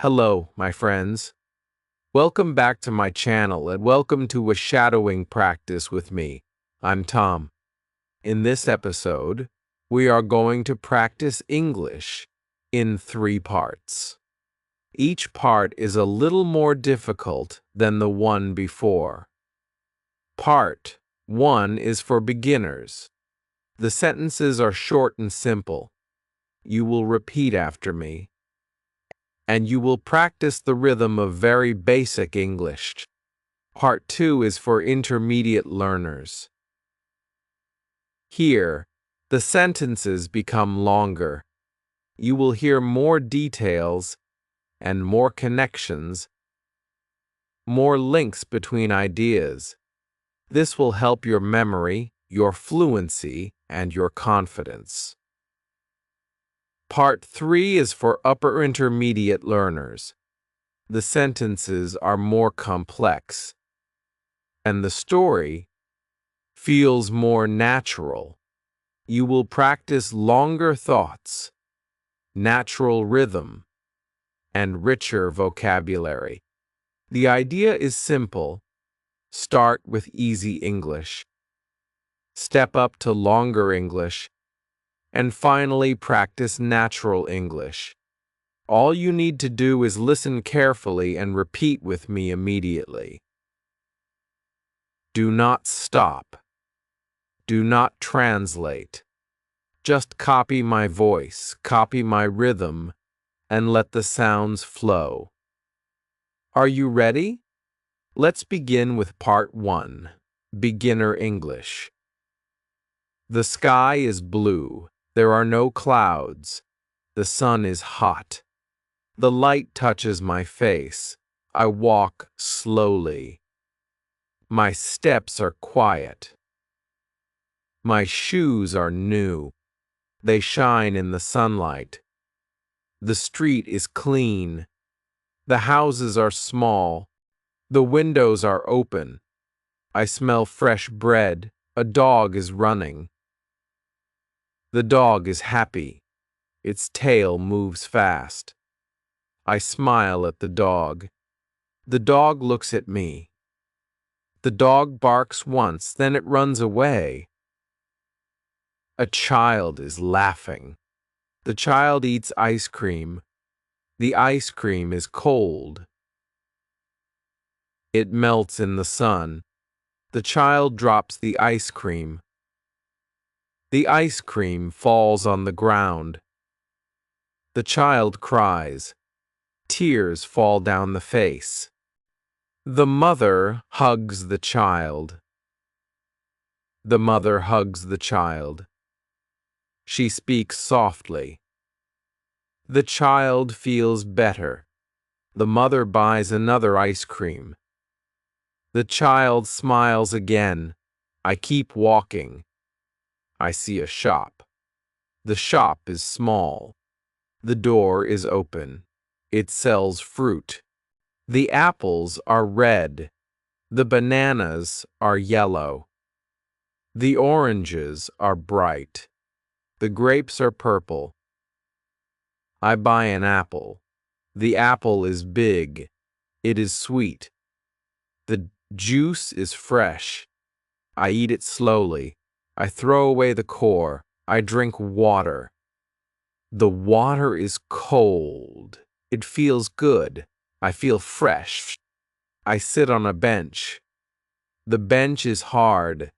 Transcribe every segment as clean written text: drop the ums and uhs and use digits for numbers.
Hello, my friends. Welcome back to my channel and welcome to a shadowing practice with me. I'm Tom. In this episode, we are going to practice English in 3 parts. Each part is a little more difficult than the one before. Part 1 is for beginners. The sentences are short and simple. You will repeat after me, and you will practice the rhythm of very basic English. Part 2 is for intermediate learners. Here, the sentences become longer. You will hear more details and more connections, more links between ideas. This will help your memory, your fluency, and your confidence. Part 3 is for upper intermediate learners. The sentences are more complex, and the story feels more natural. You will practice longer thoughts, natural rhythm, and richer vocabulary. The idea is simple. Start with easy English, step up to longer English, and finally practice natural English. All you need to do is listen carefully and repeat with me immediately. Do not stop. Do not translate. Just copy my voice, copy my rhythm, and let the sounds flow. Are you ready? Let's begin with part 1, Beginner English. The sky is blue. There are no clouds. The sun is hot. The light touches my face. I walk slowly. My steps are quiet. My shoes are new. They shine in the sunlight. The street is clean. The houses are small. The windows are open. I smell fresh bread. A dog is running. The dog is happy. Its tail moves fast. I smile at the dog. The dog looks at me. The dog barks once, then it runs away. A child is laughing. The child eats ice cream. The ice cream is cold. It melts in the sun. The child drops the ice cream. The ice cream falls on the ground. The child cries. Tears fall down the face. The mother hugs the child. The mother hugs the child. She speaks softly. The child feels better. The mother buys another ice cream. The child smiles again. I keep walking. I see a shop. The shop is small. The door is open. It sells fruit. The apples are red. The bananas are yellow. The oranges are bright. The grapes are purple. I buy an apple. The apple is big. It is sweet. The juice is fresh. I eat it slowly. I throw away the core. I drink water. The water is cold. It feels good. I feel fresh. I sit on a bench. The bench is hard.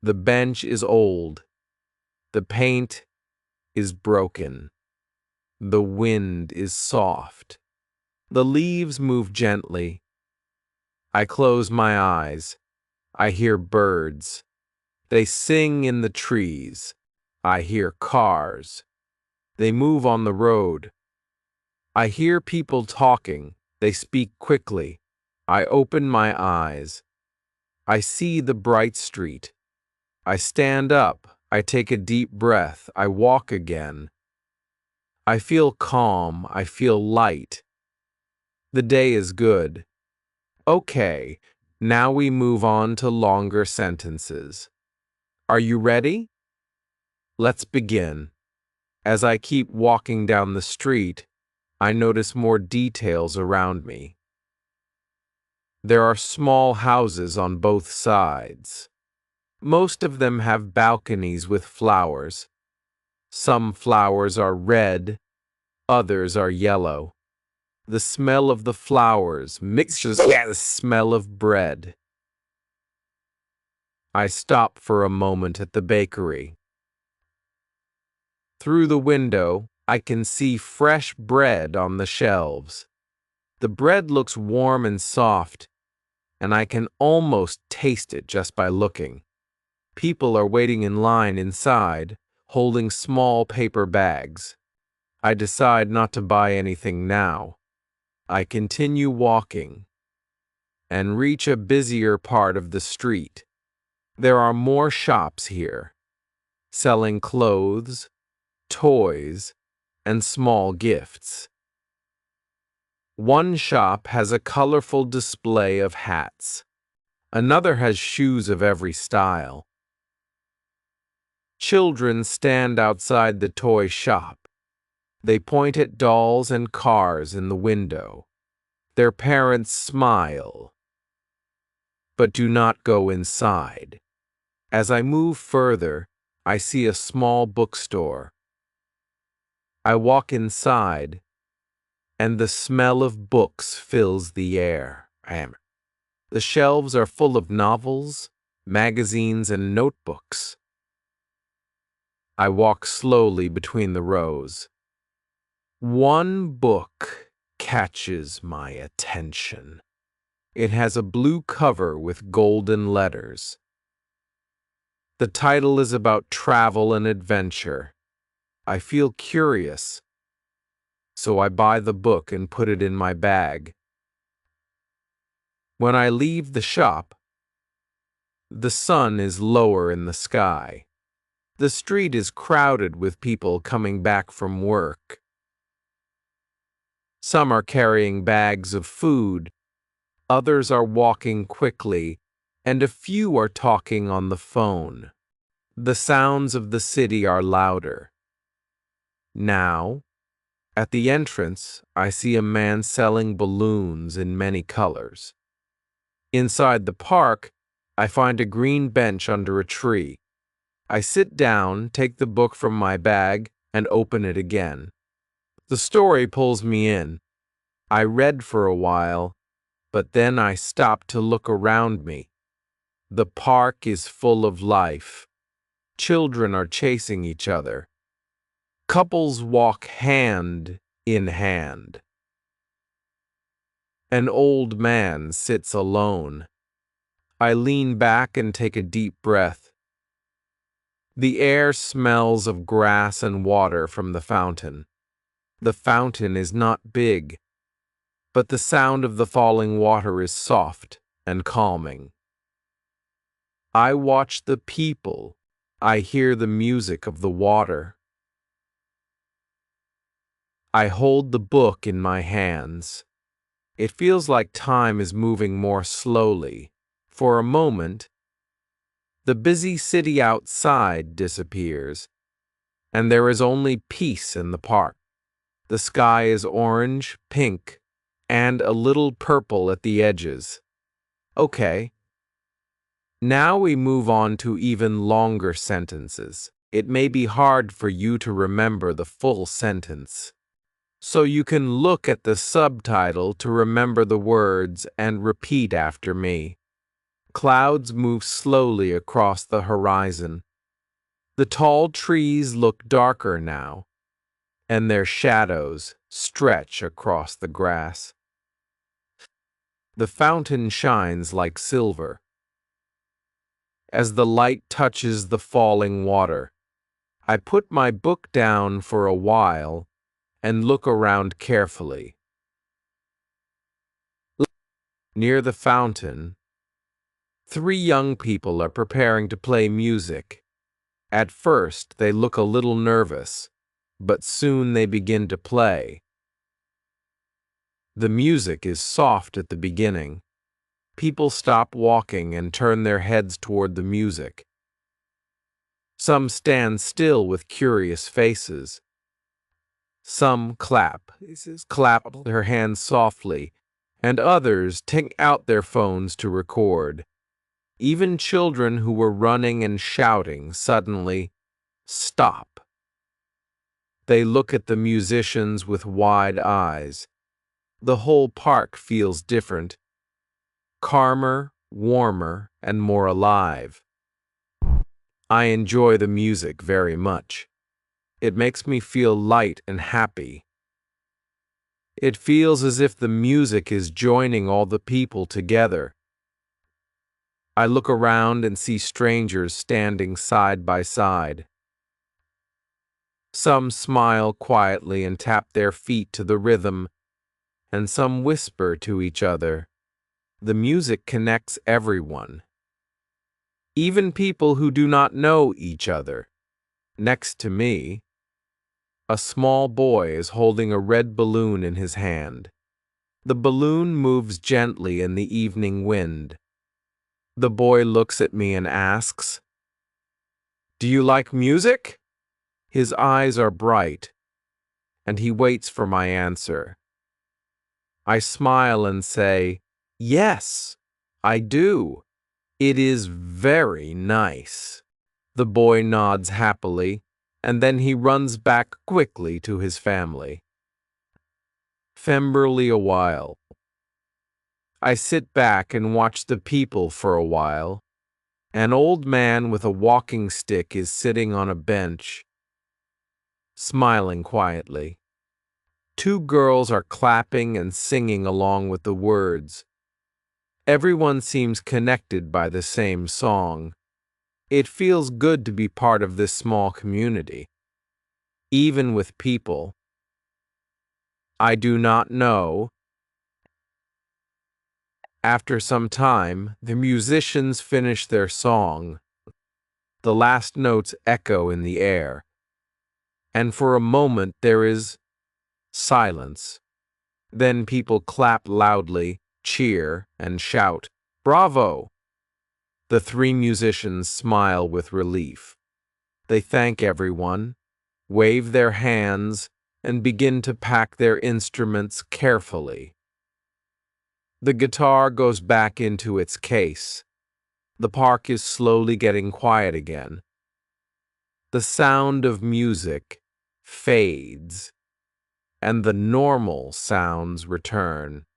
The bench is old. The paint is broken. The wind is soft. The leaves move gently. I close my eyes. I hear birds. They sing in the trees. I hear cars. They move on the road. I hear people talking. They speak quickly. I open my eyes. I see the bright street. I stand up. I take a deep breath. I walk again. I feel calm. I feel light. The day is good. Okay, now we move on to longer sentences. Are you ready? Let's begin. As I keep walking down the street, I notice more details around me. There are small houses on both sides. Most of them have balconies with flowers. Some flowers are red, others are yellow. The smell of the flowers mixes with the smell of bread. I stop for a moment at the bakery. Through the window, I can see fresh bread on the shelves. The bread looks warm and soft, and I can almost taste it just by looking. People are waiting in line inside, holding small paper bags. I decide not to buy anything now. I continue walking and reach a busier part of the street. There are more shops here, selling clothes, toys, and small gifts. One shop has a colorful display of hats. Another has shoes of every style. Children stand outside the toy shop. They point at dolls and cars in the window. Their parents smile, but do not go inside. As I move further, I see a small bookstore. I walk inside, and the smell of books fills the air. The shelves are full of novels, magazines, and notebooks. I walk slowly between the rows. One book catches my attention. It has a blue cover with golden letters. The title is about travel and adventure. I feel curious, so I buy the book and put it in my bag. When I leave the shop, the sun is lower in the sky. The street is crowded with people coming back from work. Some are carrying bags of food, others are walking quickly, and a few are talking on the phone. The sounds of the city are louder. Now, at the entrance, I see a man selling balloons in many colors. Inside the park, I find a green bench under a tree. I sit down, take the book from my bag, and open it again. The story pulls me in. I read for a while, but then I stop to look around me. The park is full of life. Children are chasing each other. Couples walk hand in hand. An old man sits alone. I lean back and take a deep breath. The air smells of grass and water from the fountain. The fountain is not big, but the sound of the falling water is soft and calming. I watch the people. I hear the music of the water. I hold the book in my hands. It feels like time is moving more slowly. For a moment, the busy city outside disappears, and there is only peace in the park. The sky is orange, pink, and a little purple at the edges. Okay. Now we move on to even longer sentences. It may be hard for you to remember the full sentence, so you can look at the subtitle to remember the words and repeat after me. Clouds move slowly across the horizon. The tall trees look darker now, and their shadows stretch across the grass. The fountain shines like silver. As the light touches the falling water, I put my book down for a while and look around carefully. Near the fountain, 3 young people are preparing to play music. At first, they look a little nervous, but soon they begin to play. The music is soft at the beginning. People stop walking and turn their heads toward the music. Some stand still with curious faces. Some clap their hands softly, and others take out their phones to record. Even children who were running and shouting suddenly stop. They look at the musicians with wide eyes. The whole park feels different, calmer, warmer, and more alive. I enjoy the music very much. It makes me feel light and happy. It feels as if the music is joining all the people together. I look around and see strangers standing side by side. Some smile quietly and tap their feet to the rhythm, and some whisper to each other. The music connects everyone, even people who do not know each other. Next to me, a small boy is holding a red balloon in his hand. The balloon moves gently in the evening wind. The boy looks at me and asks, "Do you like music?" His eyes are bright, and he waits for my answer. I smile and say, "Yes, I do. It is very nice." The boy nods happily, and then he runs back quickly to his family. Femberly a while. I sit back and watch the people for a while. An old man with a walking stick is sitting on a bench, smiling quietly. Two girls are clapping and singing along with the words. Everyone seems connected by the same song. It feels good to be part of this small community, even with people I do not know. After some time, the musicians finish their song. The last notes echo in the air, and for a moment there is silence. Then people clap loudly, cheer, and shout, "Bravo!" The three musicians smile with relief. They thank everyone, wave their hands, and begin to pack their instruments carefully. The guitar goes back into its case. The park is slowly getting quiet again. The sound of music fades, and the normal sounds return.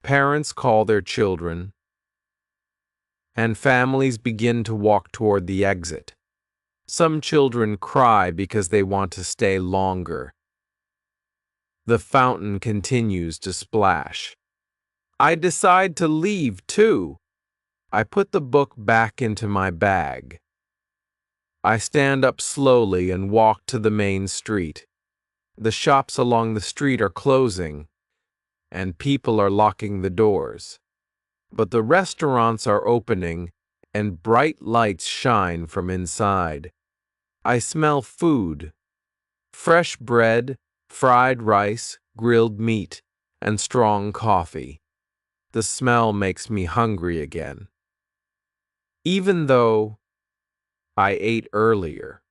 Parents call their children, and families begin to walk toward the exit. Some children cry because they want to stay longer. The fountain continues to splash. I decide to leave too. I put the book back into my bag. I stand up slowly and walk to the main street. The shops along the street are closing, and people are locking the doors. But the restaurants are opening, and bright lights shine from inside. I smell food, fresh bread, fried rice, grilled meat, and strong coffee. The smell makes me hungry again. Even though I ate earlier,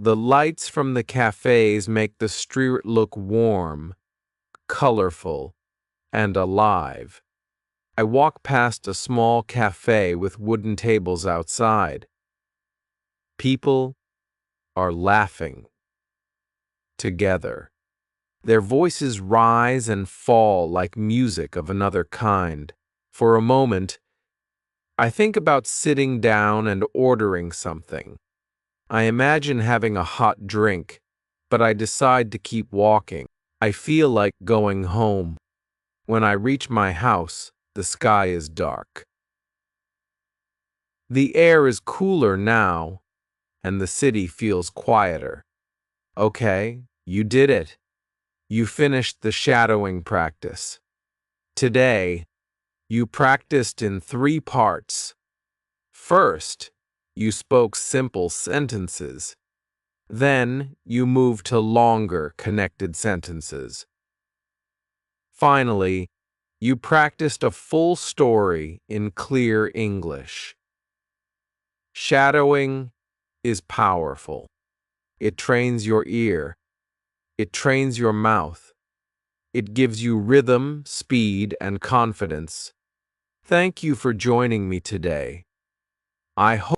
the lights from the cafes make the street look warm, colorful, and alive. I walk past a small cafe with wooden tables outside. People are laughing together. Their voices rise and fall like music of another kind. For a moment, I think about sitting down and ordering something. I imagine having a hot drink, but I decide to keep walking. I feel like going home. When I reach my house, the sky is dark. The air is cooler now, and the city feels quieter. Okay, you did it. You finished the shadowing practice. Today, you practiced in 3 parts. First, you spoke simple sentences. Then, you moved to longer, connected sentences. Finally, you practiced a full story in clear English. Shadowing is powerful. It trains your ear, It trains your mouth. It gives you rhythm, speed, and confidence. Thank you for joining me today. I hope